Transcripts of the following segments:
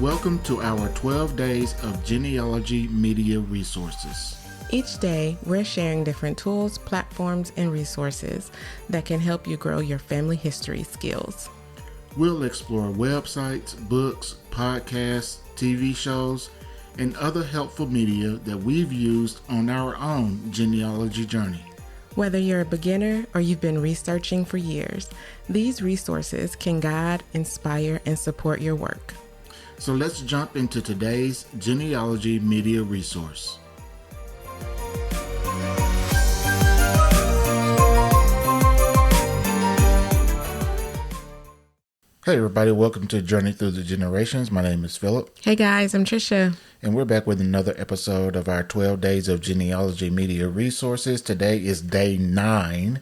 Welcome to our 12 days of Genealogy media resources. Each day, we're sharing different tools, platforms, and resources that can help you grow your family history skills. We'll explore websites, books, podcasts, TV shows, and other helpful media that we've used on our own genealogy journey. Whether you're a beginner or you've been researching for years, these resources can guide, inspire, and support your work. So let's jump into today's genealogy media resource. Hey everybody, welcome to Journey Through the Generations. My name is Philip. Hey guys, I'm Trisha. And we're back with another episode of our 12 days of genealogy media resources. Today is day 9.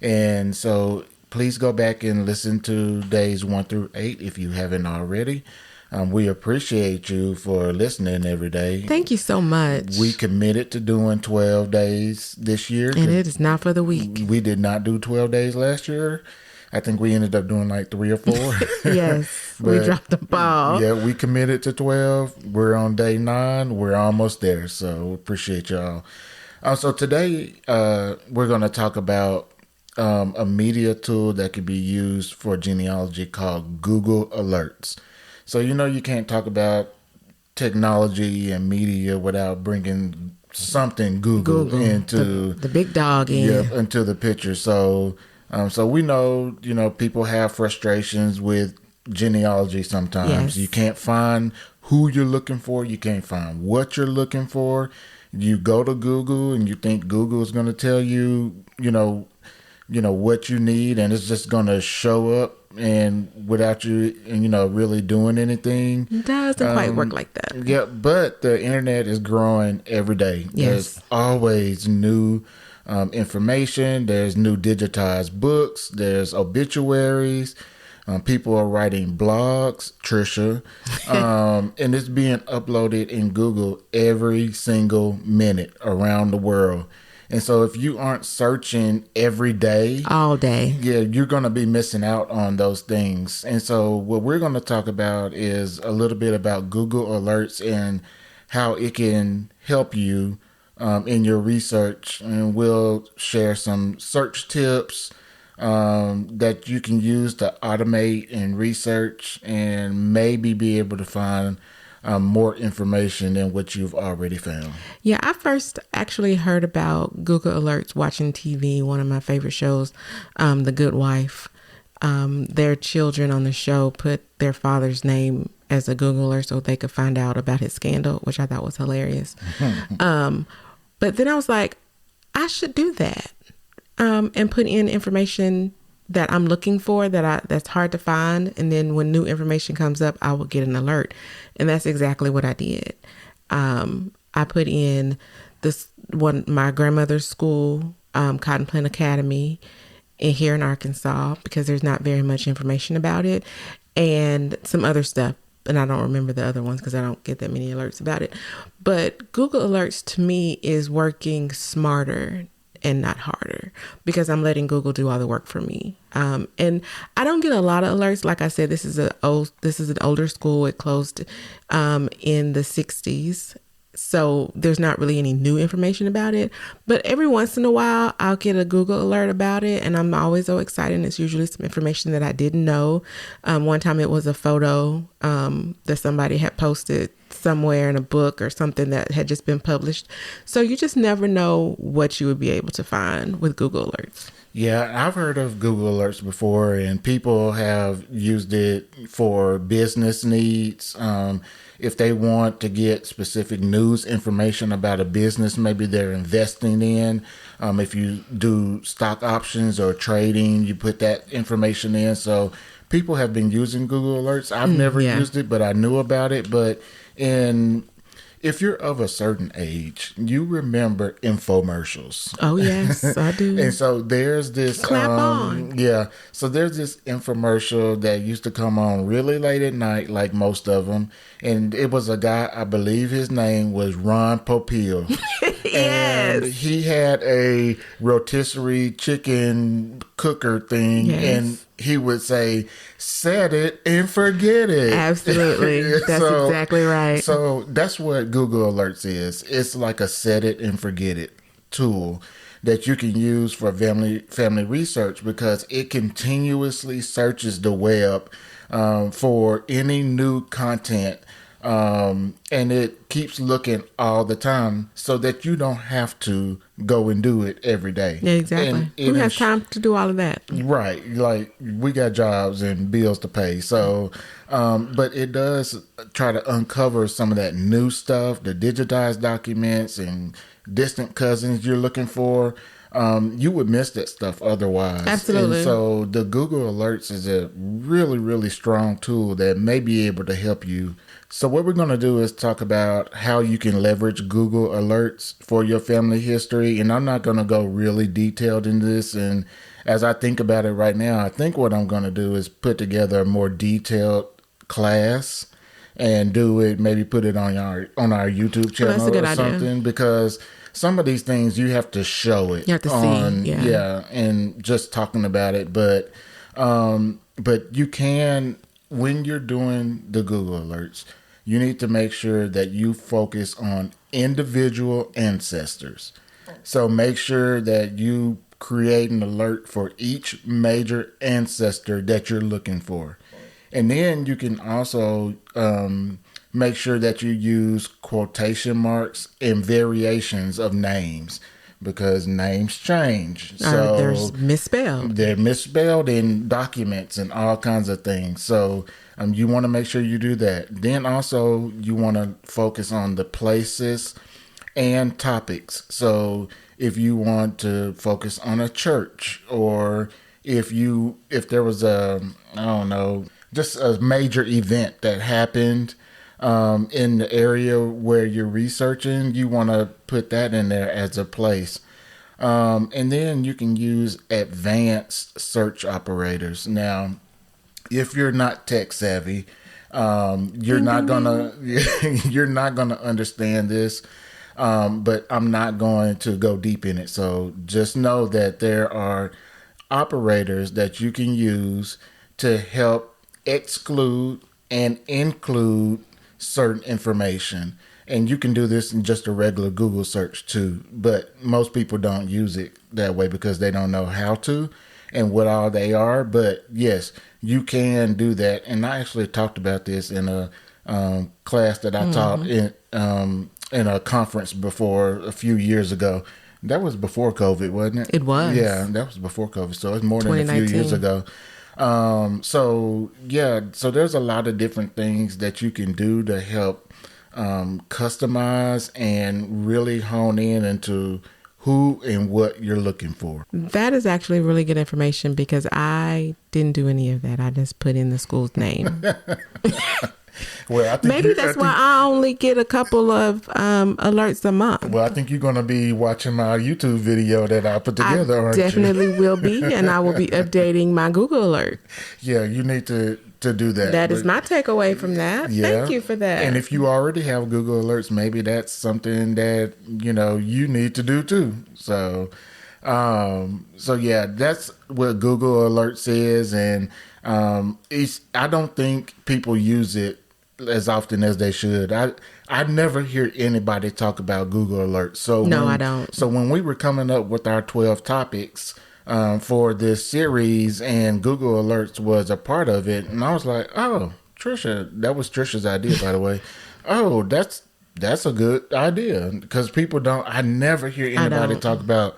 And so please go back and listen to days 1 through 8 if you haven't already. We appreciate you for listening every day. Thank you so much. We committed to doing 12 days this year. And it is not for the weak. We did not do 12 days last year. I think we ended up doing like 3 or 4. Yes, we dropped the ball. Yeah, we committed to 12. We're on day 9. We're almost there. So appreciate y'all. So today we're going to talk about a media tool that can be used for genealogy called Google Alerts. So, you can't talk about technology and media without bringing something Google into the big dog into the picture. So we know, people have frustrations with genealogy sometimes. Yes. You can't find who you're looking for. You can't find what you're looking for. You go to Google and you think Google is going to tell you, what you need, and it's just going to show up and without you, really doing anything. It doesn't quite work like that. Yeah, but the internet is growing every day. Yes. There's always new information. There's new digitized books. There's obituaries. People are writing blogs, Trisha, and it's being uploaded in Google every single minute around the world. And so if you aren't searching every day, all day, you're going to be missing out on those things. And so what we're going to talk about is a little bit about Google Alerts and how it can help you in your research. And we'll share some search tips that you can use to automate and research and maybe be able to find more information than what you've already found. Yeah, I first actually heard about Google Alerts watching TV, one of my favorite shows, The Good Wife. Their children on the show put their father's name as a Google alert so they could find out about his scandal, which I thought was hilarious. But then I was like, I should do that and put in information that I'm looking for that's hard to find. And then when new information comes up, I will get an alert. And that's exactly what I did. I put in my grandmother's school, Cotton Plant Academy here in Arkansas, because there's not very much information about it, and some other stuff. And I don't remember the other ones because I don't get that many alerts about it. But Google Alerts to me is working smarter and not harder, because I'm letting Google do all the work for me. And I don't get a lot of alerts. Like I said, this is an older school. It closed in the 60s. So there's not really any new information about it. But every once in a while, I'll get a Google alert about it, and I'm always so excited. And it's usually some information that I didn't know. One time it was a photo that somebody had posted somewhere in a book or something that had just been published. So you just never know what you would be able to find with Google Alerts. Yeah, I've heard of Google Alerts before, and people have used it for business needs. If they want to get specific news information about a business, maybe they're investing in. If you do stock options or trading, you put that information in. So people have been using Google Alerts. I've never used it, but I knew about it. But if you're of a certain age, you remember infomercials. Oh, yes, I do. And so there's this... Clap on. Yeah. So there's this infomercial that used to come on really late at night, like most of them. And it was a guy, I believe his name was Ron Popeil. And Yes. he had a rotisserie chicken cooker thing, Yes. and he would say, "Set it and forget it." Absolutely. That's exactly right. So that's what Google Alerts is. It's like a set it and forget it tool that you can use for family research, because it continuously searches the web for any new content, and it keeps looking all the time, so that you don't have to go and do it every day. Yeah, exactly. Who has time to do all of that? Right. Like, we got jobs and bills to pay. So, but it does try to uncover some of that new stuff, the digitized documents and distant cousins you're looking for. You would miss that stuff otherwise. Absolutely. And so the Google Alerts is a really, really strong tool that may be able to help you. So what we're going to do is talk about how you can leverage Google Alerts for your family history. And I'm not going to go really detailed in this. And as I think about it right now, I think what I'm going to do is put together a more detailed class and do it, maybe put it on our YouTube channel that's a good or idea. something, because some of these things you have to show it. You have to see, yeah. And just talking about it, but you can, when you're doing the Google Alerts, you need to make sure that you focus on individual ancestors. So make sure that you create an alert for each major ancestor that you're looking for. And then you can also make sure that you use quotation marks and variations of names, because names change. So There's misspelled. they're misspelled in documents and all kinds of things. So you want to make sure you do that. Then also you want to focus on the places and topics. So if you want to focus on a church, or if there was just a major event that happened in the area where you're researching, you want to put that in there as a place. And then you can use advanced search operators. Now, if you're not tech savvy, you're not gonna understand this. But I'm not going to go deep in it. So just know that there are operators that you can use to help exclude and include certain information. And you can do this in just a regular Google search too. But most people don't use it that way because they don't know how to and what all they are. But yes, you can do that. And I actually talked about this in a class that I taught in a conference before a few years ago. That was before COVID, wasn't it? It was. Yeah, that was before COVID. So it's more than a few years ago. So there's a lot of different things that you can do to help customize and really hone in into who and what you're looking for. That is actually really good information, because I didn't do any of that. I just put in the school's name. Well, I think maybe that's why I only get a couple of alerts a month. Well, I think you're going to be watching my YouTube video that I put together, aren't you? Definitely will be, and I will be updating my Google alert. Yeah, you need to do that. That is my takeaway from that. Yeah. Thank you for that. And if you already have Google Alerts, maybe that's something that, you need to do too. So yeah, that's what Google Alerts is. And I don't think people use it as often as they should. I never hear anybody talk about Google Alerts. So no, I don't. So when we were coming up with our 12 topics for this series, and Google Alerts was a part of it, and I was like, oh, Trisha, that was Trisha's idea, by the way. Oh, that's a good idea, because I never hear anybody talk about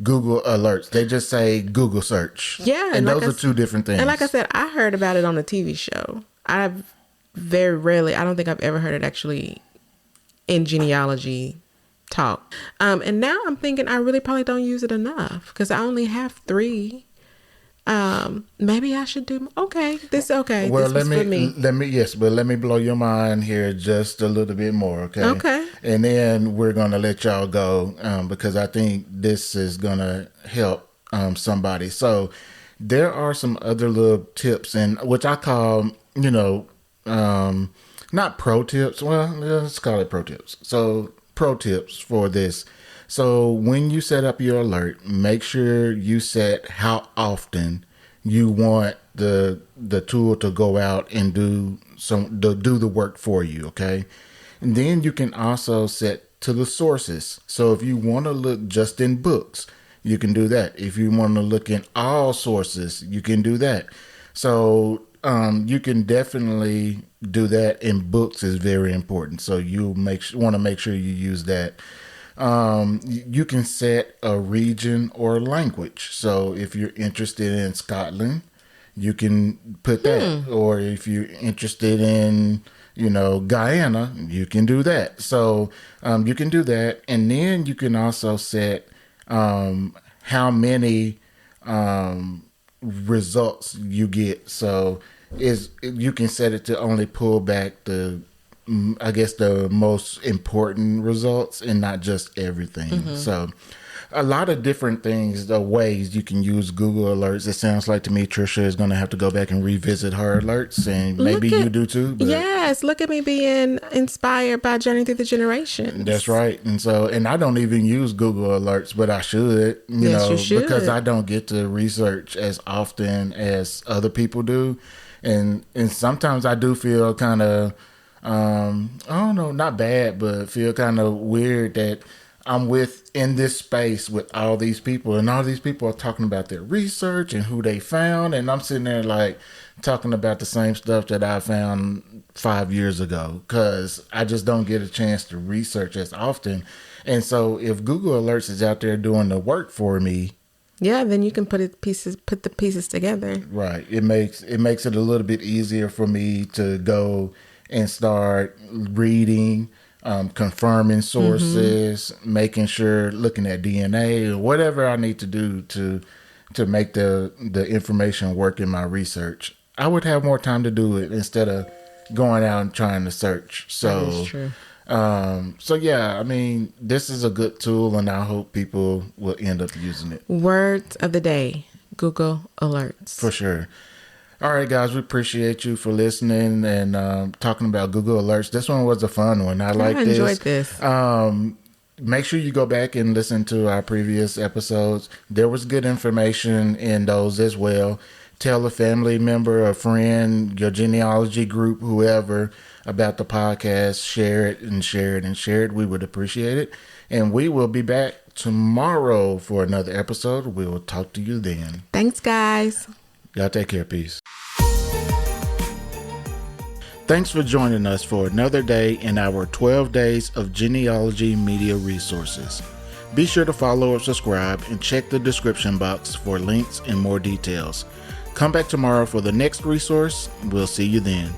Google Alerts. They just say Google search. Yeah. And those are two different things. And like I said, I heard about it on a TV show. I've very rarely, I don't think I've ever heard it actually in genealogy talk. And now I'm thinking I really probably don't use it enough, because I only have 3. Maybe I should do, okay. Well, this was for me. Let me blow your mind here just a little bit more. Okay. And then we're going to let y'all go, because I think this is going to help, somebody. So there are some other little tips, and which I call, not pro tips. Well, let's call it pro tips. So pro tips for this. So when you set up your alert, make sure you set how often you want the tool to go out and do the work for you. Okay. And then you can also set to the sources. So if you want to look just in books, you can do that. If you want to look in all sources, you can do that. So you can definitely do that. And books is very important. So you want to make sure you use that. You can set a region or language. So if you're interested in Scotland, you can put that. Or if you're interested in, Guyana, you can do that. So you can do that. And then you can also set how many results you get. So you can set it to only pull back the most important results and not just everything. So a lot of different things, the ways you can use Google Alerts. It sounds like to me Trisha is going to have to go back and revisit her alerts, and maybe you do too. But yes, look at me being inspired by Journey Through the Generations. That's right. And I don't even use Google Alerts, but I should, you should. Because I don't get to research as often as other people do. And sometimes I do feel kind of, I don't know, not bad, but feel kind of weird that I'm in this space with all these people, and all these people are talking about their research and who they found, and I'm sitting there like talking about the same stuff that I found 5 years ago, because I just don't get a chance to research as often. And so if Google Alerts is out there doing the work for me, then you can put the pieces together. Right. It makes it a little bit easier for me to go and start reading, confirming sources, making sure, looking at DNA or whatever I need to do to make the information work in my research. I would have more time to do it instead of going out and trying to search. So, that is true. Yeah, I mean, this is a good tool, and I hope people will end up using it. Words of the day, Google Alerts. For sure. All right, guys, we appreciate you for listening and talking about Google Alerts. This one was a fun one. I enjoyed this. Make sure you go back and listen to our previous episodes. There was good information in those as well. Tell a family member, a friend, your genealogy group, whoever, about the podcast. Share it and share it and share it. We would appreciate it. And we will be back tomorrow for another episode. We will talk to you then. Thanks, guys. Y'all take care. Peace. Thanks for joining us for another day in our 12 days of genealogy media resources. Be sure to follow or subscribe and check the description box for links and more details. Come back tomorrow for the next resource. We'll see you then.